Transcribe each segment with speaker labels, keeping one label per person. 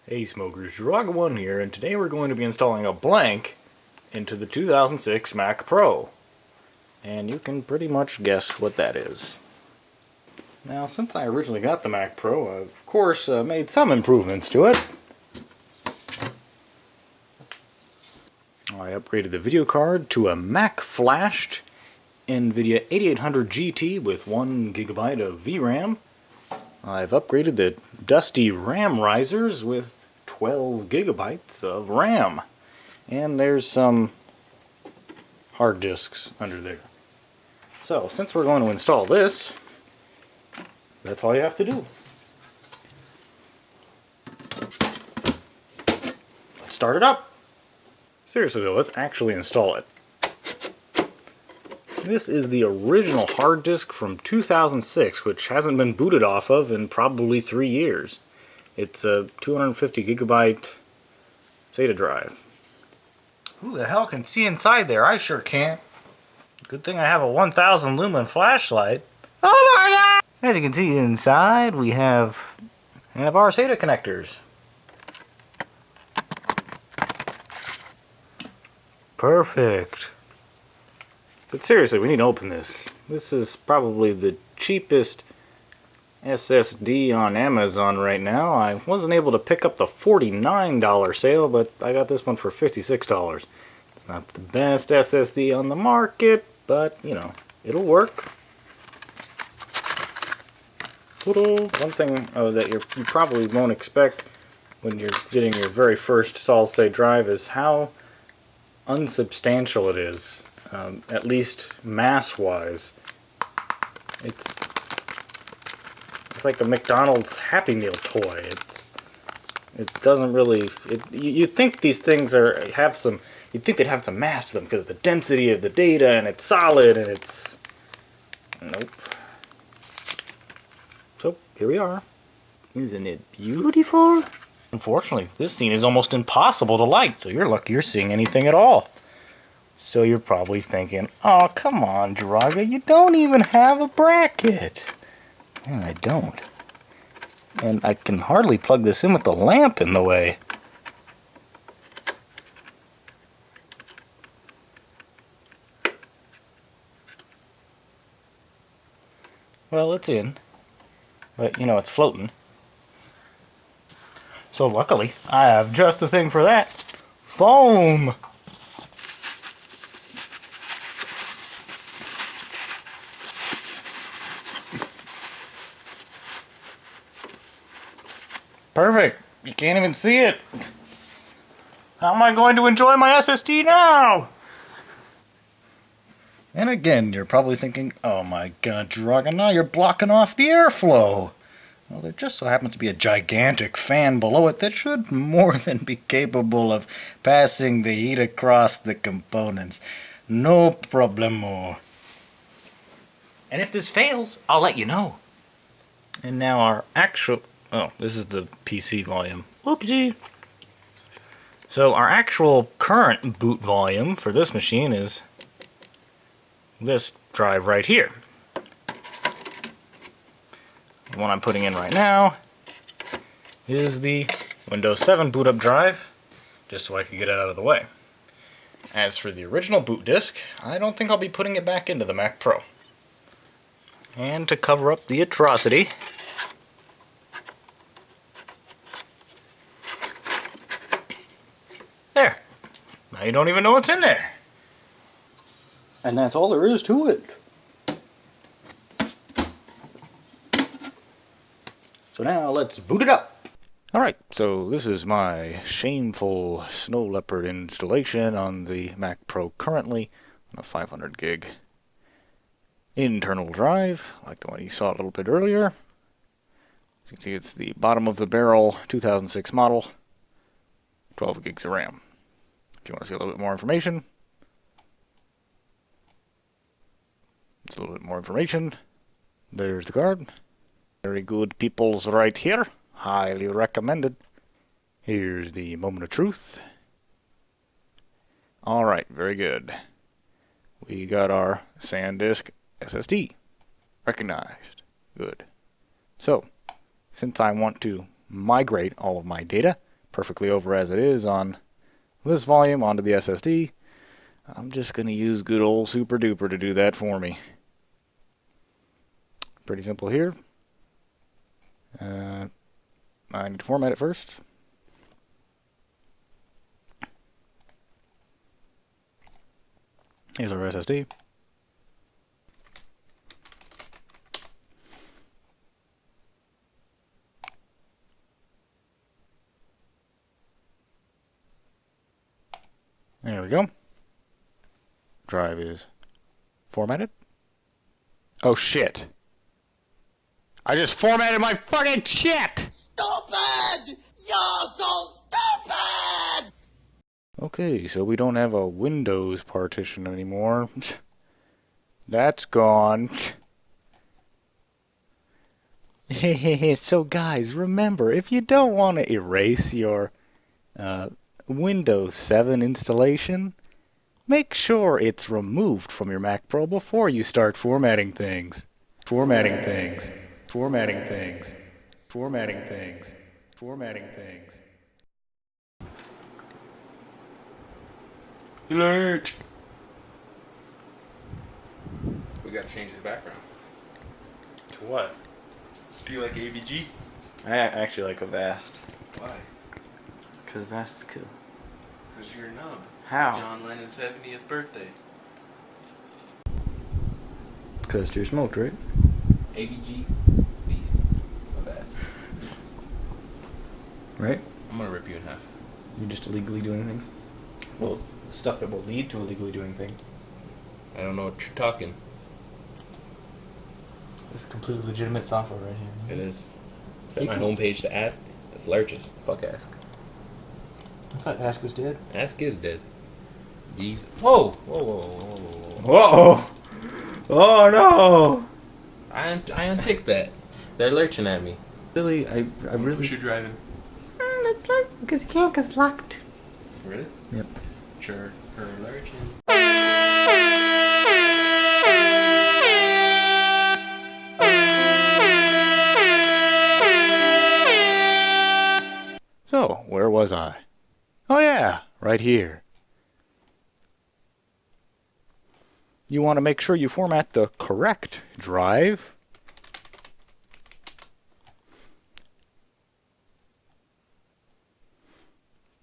Speaker 1: Hey smokers, Draga1 here, and today we're going to be installing a blank into the 2006 Mac Pro. And you can pretty much guess what that is. Now, since I originally got the Mac Pro, I've of course made some improvements to it. I upgraded the video card to a Mac flashed NVIDIA 8800 GT with 1GB of VRAM. I've upgraded the dusty RAM risers with 12GB of RAM. And there's some hard disks under there. So, since we're going to install this, that's all you have to do. Let's start it up. Seriously though, let's actually install it. This is the original hard disk from 2006, which hasn't been booted off of in probably 3 years. It's a 250GB SATA drive. Who the hell can see inside there? I sure can't. Good thing I have a 1000 lumen flashlight. Oh my god! As you can see inside, we have our SATA connectors. Perfect. But seriously, we need to open this. This is probably the cheapest SSD on Amazon right now. I wasn't able to pick up the $49 sale, but I got this one for $56. It's not the best SSD on the market, but, you know, it'll work. One thing that you probably won't expect when you're getting your very first solid-state drive is how unsubstantial it is. At least mass-wise. It's like a McDonald's Happy Meal toy. It doesn't really. You'd think these things you'd think they'd have some mass to them because of the density of the data, and it's solid, and it's. Nope. So here we are. Isn't it beautiful? Unfortunately, this scene is almost impossible to light, so you're lucky you're seeing anything at all. So you're probably thinking, oh, come on, Draga, you don't even have a bracket. Yeah, I don't. And I can hardly plug this in with the lamp in the way. Well, it's in. But, you know, it's floating. So luckily, I have just the thing for that. Foam! Perfect. You can't even see it. How am I going to enjoy my SSD now? And again, you're probably thinking, oh my god, Draga, now you're blocking off the airflow. Well, there just so happens to be a gigantic fan below it that should more than be capable of passing the heat across the components. No problemo. And if this fails, I'll let you know. And now our actual... Oh, this is the PC volume. Whoopsie. So our actual current boot volume for this machine is this drive right here. The one I'm putting in right now is the Windows 7 boot up drive, just so I can get it out of the way. As for the original boot disk, I don't think I'll be putting it back into the Mac Pro. And to cover up the atrocity, there. Now you don't even know what's in there. And that's all there is to it. So now let's boot it up. Alright, so this is my shameful Snow Leopard installation on the Mac Pro currently on a 500 gig internal drive, like the one you saw a little bit earlier. As you can see, it's the bottom of the barrel 2006 model, 12 gigs of RAM. If you want to see a little bit more information, it's a little bit more information. There's the card. Very good peoples right here. Highly recommended. Here's the moment of truth. Alright, very good. We got our SanDisk SSD. Recognized. Good. So, since I want to migrate all of my data
Speaker 2: perfectly over as it is on this volume onto the SSD. I'm just going to use good old Super Duper to do that for me. Pretty simple here. I need to format it first. Here's our SSD. There we go. Drive is formatted. Oh shit. I just formatted my fucking shit!
Speaker 3: Stupid! You're so stupid!
Speaker 2: Okay, so we don't have a Windows partition anymore. That's gone. So guys, remember, if you don't want to erase your Windows 7 installation, make sure it's removed from your Mac Pro before you start formatting things. Formatting things. Formatting things. Formatting things. Formatting things.
Speaker 4: Alert! We gotta change his background.
Speaker 5: To what?
Speaker 4: Do you like AVG?
Speaker 5: I actually like a Vast.
Speaker 4: Why?
Speaker 5: Because Vast is cool.
Speaker 4: Because you're a nub.
Speaker 5: How?
Speaker 4: John Lennon's 70th birthday.
Speaker 5: Because you're smoked, right? AVG, peace. A Vast.
Speaker 2: Right?
Speaker 5: I'm gonna rip you in half.
Speaker 2: You're just illegally doing things?
Speaker 5: Well, stuff that will lead to illegally doing things. I don't know what you're talking.
Speaker 6: This is completely legitimate software right here.
Speaker 5: It is. Is that my homepage to Ask? That's Lurch's. Fuck Ask.
Speaker 6: I thought Ask was dead.
Speaker 5: Ask is dead. Jeeves. Whoa! Whoa, whoa, whoa, whoa, whoa.
Speaker 2: Oh no!
Speaker 5: I unticked that. They're lurching at me.
Speaker 2: Really, I really...
Speaker 4: Push your driving.
Speaker 6: Because you can't, because it's locked.
Speaker 4: Really?
Speaker 2: Yep.
Speaker 4: Sure. Her lurching.
Speaker 2: So, where was I? Oh yeah, right here. You want to make sure you format the correct drive.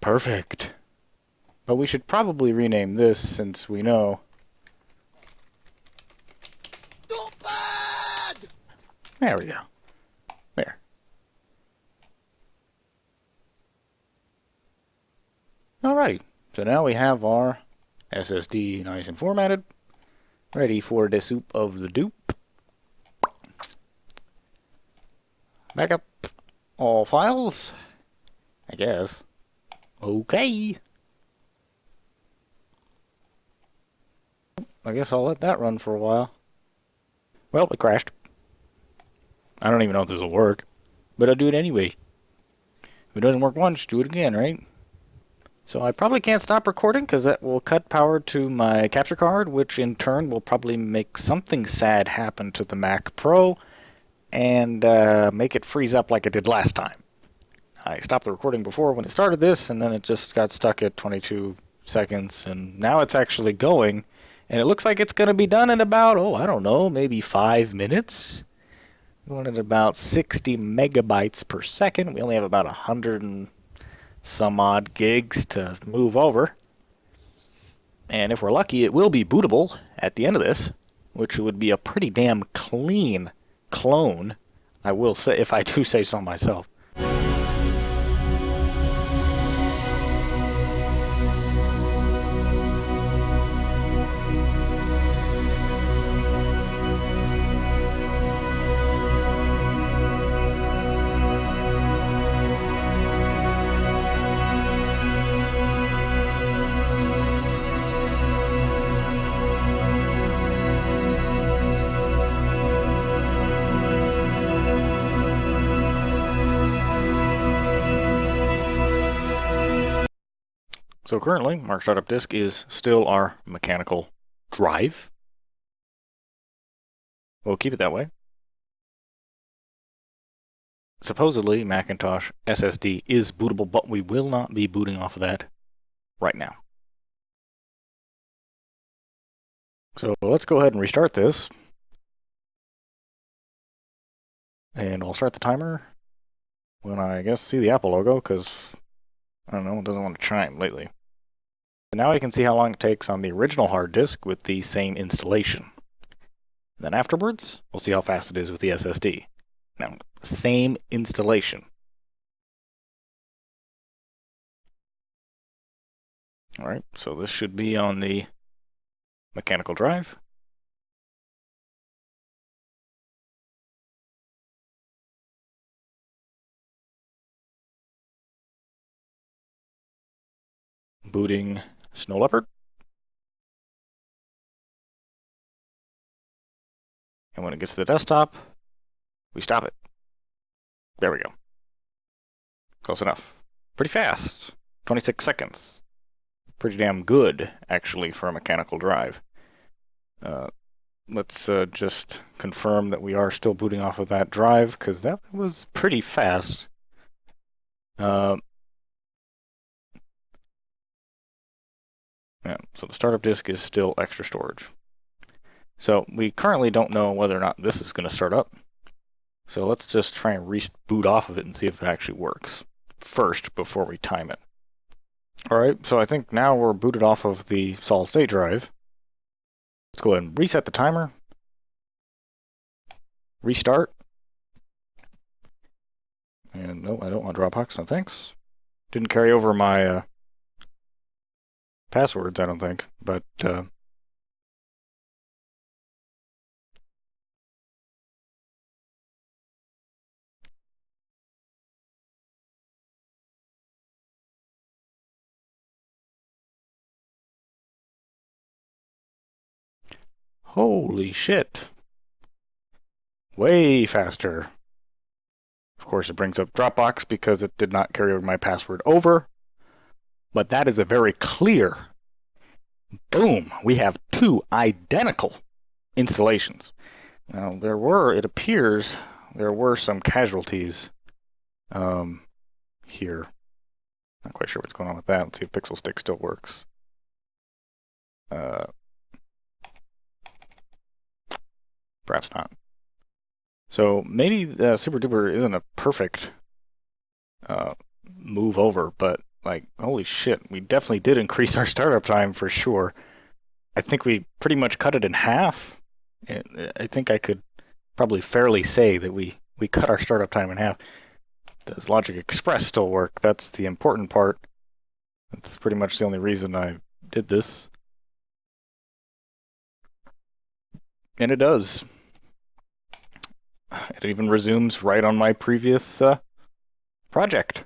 Speaker 2: Perfect. But we should probably rename this since we know.
Speaker 3: Stupid!
Speaker 2: There we go. There. Alright, so now we have our SSD nice and formatted, ready for the soup of the dupe. Backup all files, I guess. Okay. I guess I'll let that run for a while. Well, it crashed. I don't even know if this will work, but I'll do it anyway. If it doesn't work once, do it again, right? So I probably can't stop recording because that will cut power to my capture card, which in turn will probably make something sad happen to the Mac Pro and make it freeze up like it did last time. I stopped the recording before when it started this, and then it just got stuck at 22 seconds, and now it's actually going, and it looks like it's going to be done in about, I don't know, maybe 5 minutes. Going at about 60 megabytes per second. We only have about 100 and some odd gigs to move over. And if we're lucky, it will be bootable at the end of this, which would be a pretty damn clean clone, I will say, if I do say so myself. So currently, our startup disk is still our mechanical drive. We'll keep it that way. supposedly Macintosh SSD is bootable, but we will not be booting off of that right now. So let's go ahead and restart this. And I'll start the timer when I guess see the Apple logo, because I don't know, it doesn't want to chime lately. And now I can see how long it takes on the original hard disk with the same installation. And then afterwards, we'll see how fast it is with the SSD. Now, same installation. Alright, so this should be on the mechanical drive. Booting Snow Leopard. And when it gets to the desktop, we stop it. There we go. Close enough. Pretty fast. 26 seconds. Pretty damn good, actually, for a mechanical drive. Let's just confirm that we are still booting off of that drive, because that was pretty fast. Yeah, so the startup disk is still extra storage. So we currently don't know whether or not this is going to start up. So let's just try and reboot off of it and see if it actually works first before we time it. Alright, so I think now we're booted off of the solid state drive. Let's go ahead and reset the timer. Restart. And no, I don't want Dropbox, no thanks. Didn't carry over my passwords, I don't think, but holy shit. Way faster. Of course, it brings up Dropbox because it did not carry over my password over. But that is a very clear. Boom! We have two identical installations. Now, it appears, there were some casualties here. Not quite sure what's going on with that. Let's see if Pixel Stick still works. Perhaps not. So maybe Super Duper isn't a perfect move over, but like, holy shit, we definitely did increase our startup time for sure. I think we pretty much cut it in half. I think I could probably fairly say that we cut our startup time in half. Does Logic Express still work? That's the important part. That's pretty much the only reason I did this. And it does. It even resumes right on my previous project.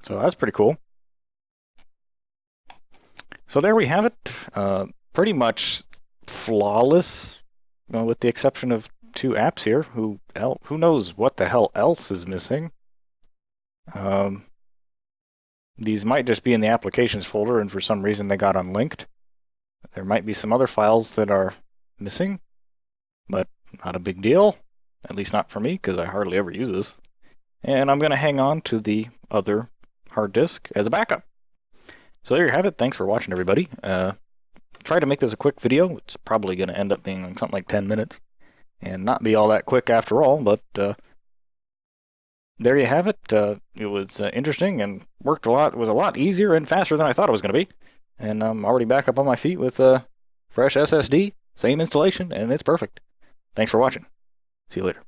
Speaker 2: So that's pretty cool. So there we have it. Pretty much flawless, with the exception of two apps here. Who knows what the hell else is missing? These might just be in the applications folder, and for some reason they got unlinked. There might be some other files that are missing, but not a big deal. At least not for me, because I hardly ever use this. And I'm going to hang on to the other hard disk as a backup. So there you have it. Thanks for watching, everybody. Try to make this a quick video. It's probably going to end up being something like 10 minutes and not be all that quick after all, but there you have it. It was interesting and worked a lot. It was a lot easier and faster than I thought it was going to be. And I'm already back up on my feet with a fresh SSD, same installation, and it's perfect. Thanks for watching. See you later.